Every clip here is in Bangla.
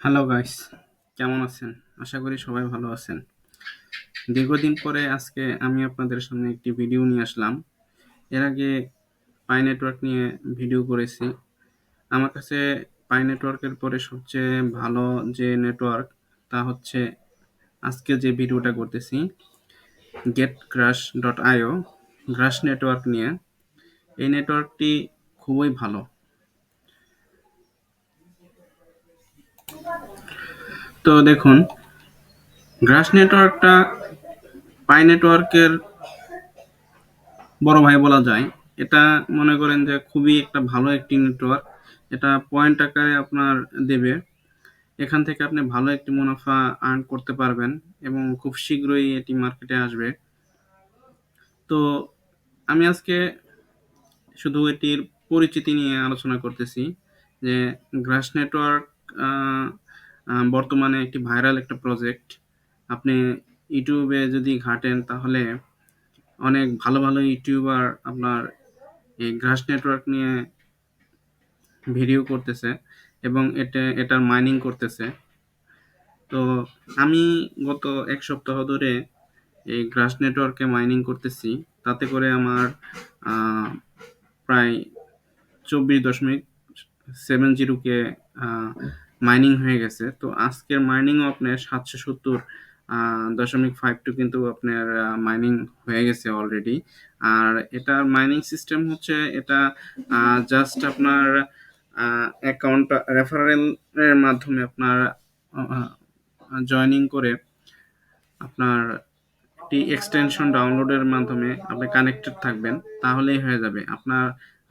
হ্যালো গাইস, কেমন আছেন? আশা করি সবাই ভালো আছেন। দীর্ঘদিন পরে আজকে আমি আপনাদের সামনে একটি ভিডিও নিয়ে আসলাম। এর আগে পাই নেটওয়ার্ক নিয়ে ভিডিও করেছি। আমার কাছে পাই নেটওয়ার্কের পরে সবচেয়ে ভালো যে নেটওয়ার্ক তা হচ্ছে আজকে যে ভিডিওটা করতেছি getcrash.io গ্রাশ নেটওয়ার্ক নিয়ে। এই নেটওয়ার্কটি খুবই ভালো। তো দেখুন, গ্রাশ নেটওয়ার্কটা পাই নেটওয়ার্কের বড় ভাই বলা যায়। এটা মনে করেন যে খুবই একটা ভালো একটি নেটওয়ার্ক। এটা পয়েন্ট আকারে আপনার দেবে। এখান থেকে আপনি ভালো একটি মুনাফা আর্ন করতে পারবেন এবং খুব শীঘ্রই এটি মার্কেটে আসবে। তো আমি আজকে শুধু এটির পরিচিতি নিয়ে আলোচনা করতেছি যে গ্রাস নেটওয়ার্ক বর্তমানে একটি ভাইরাল একটা প্রজেক্ট। আপনি ইউটিউবে যদি ঘাটেন তাহলে অনেক ভালো ভালো ইউটিউবার আপনার এই গ্রাস নেটওয়ার্ক নিয়ে ভিডিও করতেছে এবং এটার মাইনিং করতেছে। তো আমি গত এক সপ্তাহ ধরে এই গ্রাস নেটওয়ার্কে মাইনিং করতেছি। তাতে করে আমার আহ, প্রায় 24.70 কে মাইনিং হয়ে গেছে। তো আজকের মাইনিংও আপনার 770.52 কিন্তু আপনার মাইনিং হয়ে গেছে অলরেডি। আর এটার মাইনিং সিস্টেম হচ্ছে এটা জাস্ট আপনার অ্যাকাউন্ট রেফারেলের মাধ্যমে আপনার জয়েনিং করে আপনার একটি এক্সটেনশন ডাউনলোডের মাধ্যমে আপনি কানেক্টেড থাকবেন, তাহলেই হয়ে যাবে। আপনার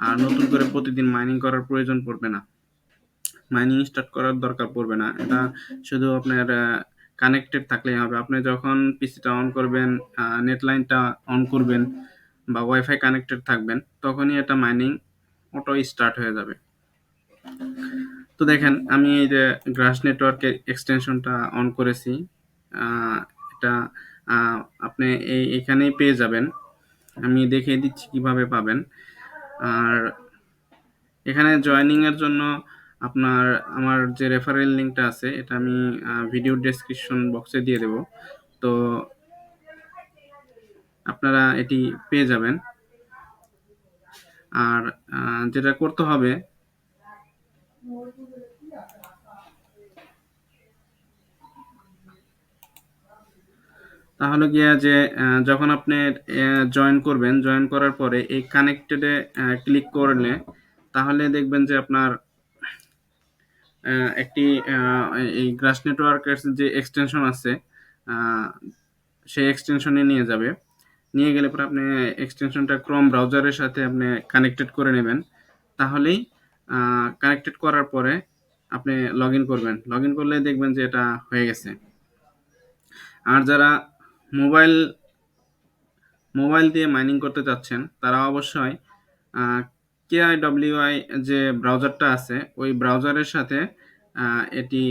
আর নতুন করে প্রতিদিন মাইনিং করার প্রয়োজন পড়বে না, মাইনিং স্টার্ট করার দরকার পড়বে না। এটা শুধু আপনার কানেক্টেড থাকলেই হবে। আপনি যখন পিসিটা অন করবেন, নেট লাইনটা অন করবেন বা ওয়াইফাই কানেক্টেড থাকবেন, তখনই এটা মাইনিং অটো স্টার্ট হয়ে যাবে। তো দেখেন, আমি এই যে গ্রাস নেটওয়ার্কের এক্সটেনশনটা অন করেছি। আহ, এটা আহ, আপনি এখানেই পেয়ে যাবেন। আমি দেখিয়ে দিচ্ছি কিভাবে পাবেন। আর এখানে জয়েনিং এর জন্য আপনার আমার যে রেফারেল লিঙ্কটা আছে এটা আমি ভিডিও ডেসক্রিপশন বক্সে দিয়ে দেব। তো আপনারা এটি পেয়ে যাবেন। আর যেটা করতে হবে, তাহলে গিয়া যে যখন আপনি জয়েন করবেন, জয়েন করার পরে এই কানেক্টেডে ক্লিক করলে তাহলে দেখবেন যে আপনার একটি এই গ্রাস নেটওয়ার্কের যে এক্সটেনশন আছে আহ, সেই এক্সটেনশনে নিয়ে যাবে। নিয়ে গেলে পরে আপনি এক্সটেনশনটা ক্রোম ব্রাউজারের সাথে আপনি কানেক্টেড করে নেবেন। তাহলেই কানেক্টেড করার পরে আপনি লগ ইন করবেন। লগ ইন করলে দেখবেন যে এটা হয়ে গেছে। আর যারা মোবাইল মোবাইল দিয়ে মাইনিং করতে চাচ্ছেন তারা অবশ্যই কেআইডব্লিউআই যে ব্রাউজারটা আছে ওই ব্রাউজারের সাথে এটি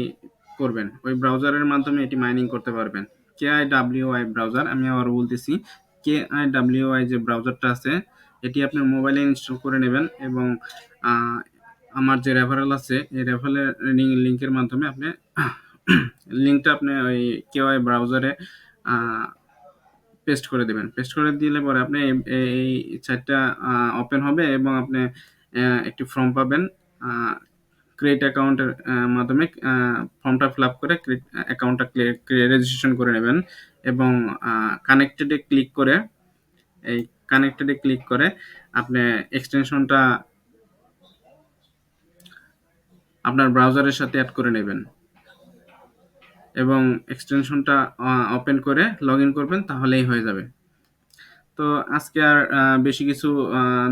করবেন। ওই ব্রাউজারের মাধ্যমে এটি মাইনিং করতে পারবেন। কেআইডব্লিউআই ব্রাউজার, আমি আবার বলতেছি, কেআইডব্লিউআই যে ব্রাউজারটা আছে এটি আপনার মোবাইলে ইনস্টল করে নেবেন এবং আহ, আমার যে রেফারেল আছে এই রেফারেল লিঙ্কের মাধ্যমে আপনি লিঙ্কটা আপনি ওই কেওয়াই ব্রাউজারে পেস্ট করে দেবেন। পেস্ট করে দিলে পরে আপনি এই সাইটটা ওপেন হবে এবং আপনি একটি ফর্ম পাবেন। ক্রিয়েট অ্যাকাউন্টের মাধ্যমে ফর্মটা ফিল আপ করে অ্যাকাউন্টটা রেজিস্ট্রেশন করে নেবেন এবং কানেক্টেডে ক্লিক করে এই কানেক্টেডে ক্লিক করে আপনি এক্সটেনশনটা আপনার ব্রাউজারের সাথে অ্যাড করে নেবেন এবং এক্সটেনশনটা ওপেন করে লগ ইন করবেন, তাহলেই হয়ে যাবে। তো আজকে আর বেশি কিছু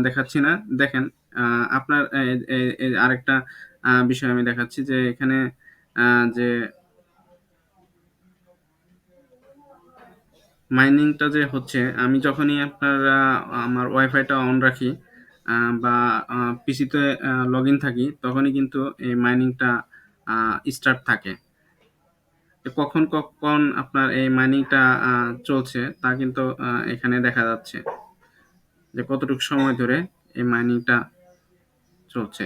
দেখাচ্ছি না। দেখেন, আপনার আরেকটা বিষয় আমি দেখাচ্ছি যে এখানে যে মাইনিংটা যে হচ্ছে, আমি যখনই আপনার আমার ওয়াইফাইটা অন রাখি বা পিসিতে লগ ইন থাকি তখনই কিন্তু এই মাইনিংটা স্টার্ট থাকে। কখন কখন আপনার এই মাইনিংটা চলছে তা কিন্তু এখানে দেখা যাচ্ছে যে কতটুকু সময় ধরে এই মাইনিংটা চলছে।